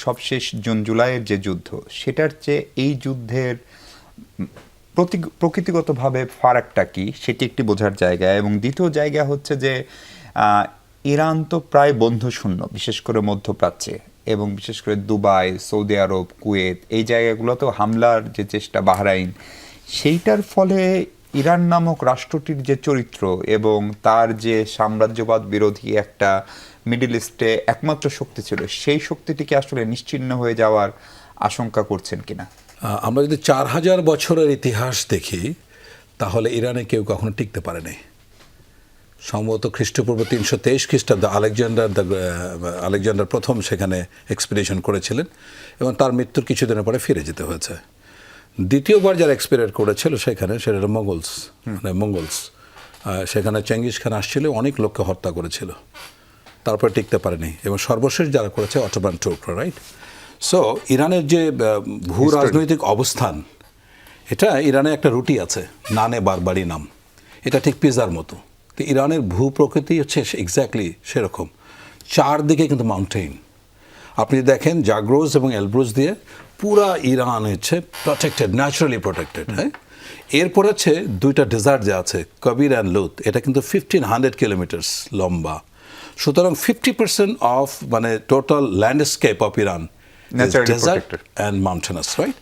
সবশেষ জুন জুলাইয়ের যে যুদ্ধ, সেটার চেয়ে এই যুদ্ধের প্রকৃতিগতভাবে ফারাকটা কি সেটি একটি বোঝার জায়গা। এবং দ্বিতীয় জায়গা হচ্ছে যে ইরান তো প্রায় বন্ধুশূন্য, বিশেষ করে মধ্যপ্রাচ্যে, এবং বিশেষ করে দুবাই, সৌদি আরব, কুয়েত, এই জায়গাগুলোতেও হামলার যে চেষ্টা, বাহরাইন, সেইটার ফলে ইরান নামক রাষ্ট্রটির যে চরিত্র এবং তার যে সাম্রাজ্যবাদ বিরোধী একটা মিডল ইস্টে একমাত্র শক্তি ছিল, সেই শক্তিটিকে আসলে নিশ্চিহ্ন হয়ে যাওয়ার আশঙ্কা করছেন কিনা? আমরা যদি 4000 বছরের ইতিহাস দেখি, তাহলে ইরানে কেউ কখনো টিকতে পারেনি। সম্ভবত খ্রিস্টপূর্ব 323 খ্রিস্টাব্দে আলেকজান্ডার প্রথম সেখানে এক্সপিডিশন করেছিলেন এবং তার মৃত্যুর কিছুদিনের পরে ফিরে যেতে হয়েছে। দ্বিতীয়বার যারা এক্সপিরিয়েন্স করেছিল সেখানে, সেটা হলো মঙ্গলস। সেখানে চেঙ্গিস খান আসছিল, অনেক লোককে হত্যা করেছিল, তারপরে টিকতে পারেনি। এবং সর্বশেষ যারা করেছে অটোমান তুর্করা, রাইট? সো ইরানের যে ভূ রাজনৈতিক অবস্থান, এটা ইরানে একটা রুটি আছে, নানে বারবারি নাম, এটা ঠিক পিজার মতো। তো ইরানের ভূ প্রকৃতি হচ্ছে এক্স্যাক্টলি সেরকম, চারদিকে কিন্তু মাউন্টেন। আপনি দেখেন জাগ্রোজ এবং এলব্রুজ দিয়ে পুরা ইরান হচ্ছে প্রটেক্টেড, ন্যাচারালি প্রটেক্টেড। হ্যাঁ, এরপর হচ্ছে দুইটা ডেজার্ট যে আছে, কবির অ্যান্ড লুত, এটা কিন্তু 1500 কিলোমিটার্স লম্বা। সুতরাং 50% অফ মানে total landscape of Iran desert and mountainous, right?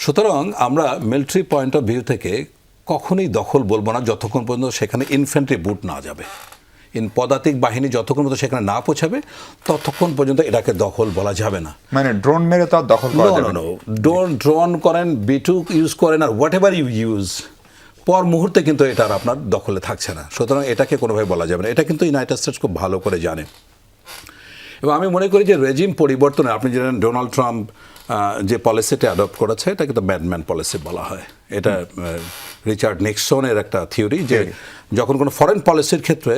সুতরাং আমরা মিলিটারি পয়েন্ট অফ ভিউ থেকে কখনোই দখল বলবো না যতক্ষণ পর্যন্ত সেখানে ইনফ্যান্ট্রি বুট না যাবে। পদাতিক বাহিনী যতক্ষণ পর্যন্ত সেখানে না পৌঁছাবে ততক্ষণ পর্যন্ত এটাকে দখল বলা যাবে না। মানে ড্রোন মেরে তো দখল করা যাবে না। ড্রোন করেন, B2 ইউজ করেন, আর হোয়াট এভার ইউ ইউজ, পর মুহূর্তে কিন্তু এটা আর আপনার দখলে থাকছে না। সুতরাং এটাকে কোনোভাবে বলা যাবে না। এটা কিন্তু ইউনাইটেড স্টেটস খুব ভালো করে জানে। এবং আমি মনে করি যে রেজিম পরিবর্তনে, আপনি জানেন ডোনাল্ড ট্রাম্প যে পলিসিটা অ্যাডপ্ট করেছে, এটা কিন্তু ম্যাডম্যান পলিসি বলা হয়। এটা রিচার্ড নিক্সনের একটা থিওরি, যে যখন কোনো ফরেন পলিসির ক্ষেত্রে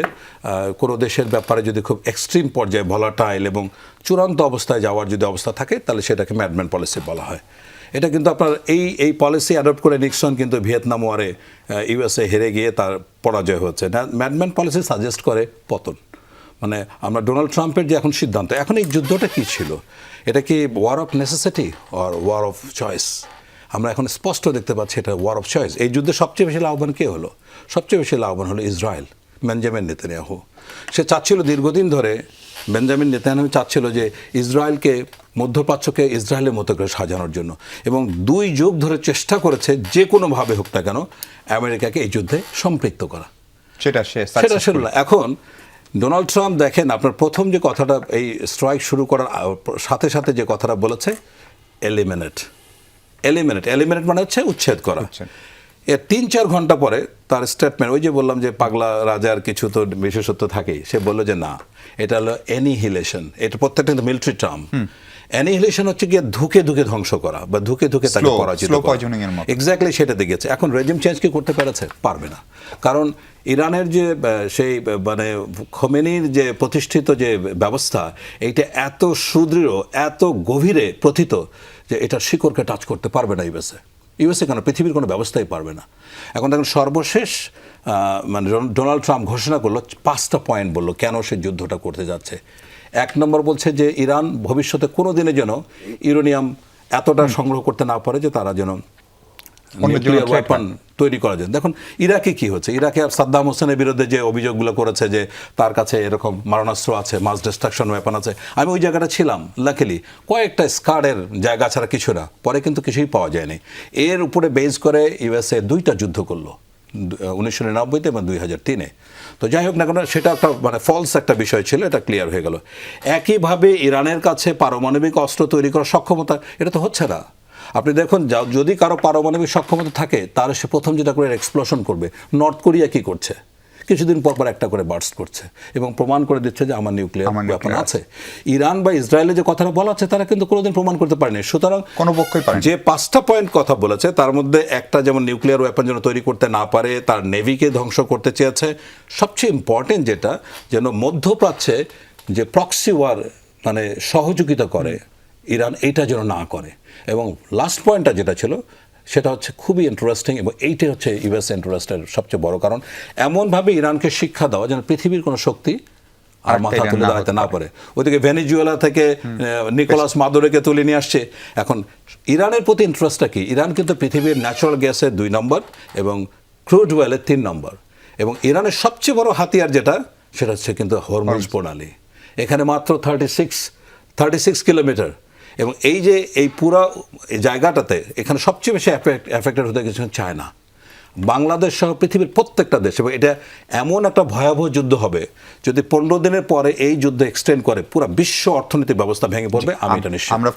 কোনো দেশের ব্যাপারে যদি খুব এক্সট্রিম পর্যায়ে ভলাটাইল এবং চূড়ান্ত অবস্থায় যাওয়ার যদি অবস্থা থাকে, তাহলে সেটাকে ম্যাডম্যান পলিসি বলা হয়। এটা কিন্তু আপনার এই পলিসি অ্যাডপ্ট করে নিক্সন কিন্তু ভিয়েতনাম ওয়ারে ইউএসএ হেরে গিয়ে তার পরাজয় হচ্ছে। ম্যাডম্যান পলিসি সাজেস্ট করে পতন। মানে আমরা ডোনাল্ড ট্রাম্পের যে এখন সিদ্ধান্ত, এখন এই যুদ্ধটা কী ছিল, এটা কি ওয়ার অফ নেসেসিটি আর ওয়ার অফ চয়েস? আমরা এখন স্পষ্ট দেখতে পাচ্ছি এটা ওয়ার অফ চয়েস। এই যুদ্ধে সবচেয়ে বেশি লাভবান কে হলো? সবচেয়ে বেশি লাভবান হলো ইসরায়েল, বেঞ্জামিন নেতানিয়াহু। সে চাচ্ছিল দীর্ঘদিন ধরে, বেঞ্জামিন নেতানিয়াহু চাচ্ছিল যে ইসরায়েলকে, মধ্যপ্রাচ্যকে ইসরায়েলের মতো করে সাজানোর জন্য, এবং 2 যুগ ধরে চেষ্টা করেছে যে কোনোভাবে হোক না কেন আমেরিকাকে এই যুদ্ধে সম্পৃক্ত করা। সেটা এখন ডোনাল্ড ট্রাম্প দেখেন, আপনার প্রথম যে কথাটা, এই স্ট্রাইক শুরু করার সাথে সাথে যে কথাটা বলেছে, এলিমিনেট মানে হচ্ছে উচ্ছেদ করা। এর 3-4 ঘন্টা পরে তার স্টেটমেন্ট, ওই যে বললাম যে পাগলা রাজার কিছু তো বিশেষত্ব থাকেই, সে বললো যে না, এটা হলো অ্যানিহিলেশন। এটা প্রত্যেকটা কিন্তু মিলিটারি টার্ম। অ্যানিহিলেশন হচ্ছে গিয়ে ধুকে ধ্বংস করা বা ধুকে তাকে পরাজিত করা। এক্স্যাক্টলি সেটা দেখেছে। এখন রেজিম চেঞ্জ কি করতে পেরেছে? পারবে না। কারণ ইরানের যে সেই মানে খোমেনির যে প্রতিষ্ঠিত যে ব্যবস্থা, এইটা এত সুদৃঢ়, এত গভীরে প্রথিত যে এটার শিকড়কে টাচ করতে পারবে না ইউএসএ কেন, পৃথিবীর কোনো ব্যবস্থাই পারবে না। এখন দেখুন সর্বশেষ মানে ডোনাল্ড ট্রাম্প ঘোষণা করলো 5টা পয়েন্ট বললো কেন সে যুদ্ধটা করতে যাচ্ছে। 1 নম্বর বলছে যে ইরান ভবিষ্যতে কোনো দিনে যেন ইউরেনিয়াম এতটা সংগ্রহ করতে না পারে যে তারা যেন নিউক্লিয়ার ওয়েপন তৈরি করা যায়। দেখুন ইরাকে কি হচ্ছে, ইরাকে আর সাদ্দাম হোসেনের বিরুদ্ধে যে অভিযোগগুলো করেছে যে তার কাছে এরকম মারণাস্ত্র আছে, মাস ডিস্ট্রাকশন ওয়েপন আছে, আমি ওই জায়গাটা ছিলাম, লাকিলি কয়েকটা স্কারের জায়গা ছাড়া কিছু না, পরে কিন্তু কিছুই পাওয়া যায়নি। এর উপরে বেস করে ইউএসএ 2টা যুদ্ধ করলো, 1999 এবং 2003-এ। তো যাই হোক না কেন, সেটা একটা মানে ফলস একটা বিষয় ছিল, এটা ক্লিয়ার হয়ে গেল। একইভাবে ইরানের কাছে পারমাণবিক অস্ত্র তৈরি করার সক্ষমতা, এটা তো হচ্ছে না। আপনি দেখুন, যদি কারো পারমাণবিক সক্ষমতা থাকে, তাহলে সে প্রথম যেটা করে এক্সপ্লোশন করবে। নর্থ কোরিয়া কি করছে? কিছুদিন পর একটা করে বার্স্ট করছে এবং প্রমাণ করে দিচ্ছে যে আমার নিউক্লিয়ার ওয়েপন আছে। ইরান বা ইসরায়েলের যে কথাটা বলা হচ্ছে, তারা কিন্তু কোনোদিন প্রমাণ করতে পারেনি। সুতরাং কোনো পক্ষই পারেনি। যে 5টা পয়েন্ট কথা বলেছে, তার মধ্যে একটা যেমন নিউক্লিয়ার ওয়েপন যেন তৈরি করতে না পারে, তার নেভিকে ধ্বংস করতে চেয়েছে। সবচেয়ে ইম্পর্টেন্ট যেটা, যেন মধ্যপ্রাচ্যে যে প্রক্সি ওয়ার মানে সহযোগিতা করে ইরান, এইটা যেন না করে। এবং লাস্ট পয়েন্টটা যেটা ছিল, সেটা হচ্ছে খুবই ইন্টারেস্টিং, এবং এইটাই হচ্ছে ইউএস ইন্টারেস্টের সবচেয়ে বড় কারণ। এমনভাবে ইরানকে শিক্ষা দেওয়া যেন পৃথিবীর কোনো শক্তি আর মাথা ইরান তুলে না দাঁড়াতে হতে না পারে। ওইদিকে ভেনেজুয়েলা থেকে নিকোলাস মাদুরোকে তুলে নিয়ে আসছে। এখন ইরানের প্রতি ইন্টারেস্টটা কি? ইরান কিন্তু পৃথিবীর ন্যাচারাল গ্যাসের 2 নম্বর এবং ক্রুড অয়েলের 3 নম্বর, এবং ইরানের সবচেয়ে বড় হাতিয়ার যেটা, সেটা হচ্ছে কিন্তু হরমুজ প্রণালী। এখানে মাত্র 36 কিলোমিটার, এবং এই যে এই পুরো জায়গাটাতে এখানে সবচেয়ে বেশি এফেক্টেড হতে গেছে চায়না, বাংলাদেশ সহ পৃথিবীর প্রত্যেকটা দেশ। এবং এটা এমন একটা ভয়াবহ যুদ্ধ হবে, যদি 15 দিনের পরে এই যুদ্ধ এক্সটেন্ড করে পুরো বিশ্ব অর্থনৈতিক ব্যবস্থা ভেঙে পড়বে, আমি এটা নিশ্চিত। আমরা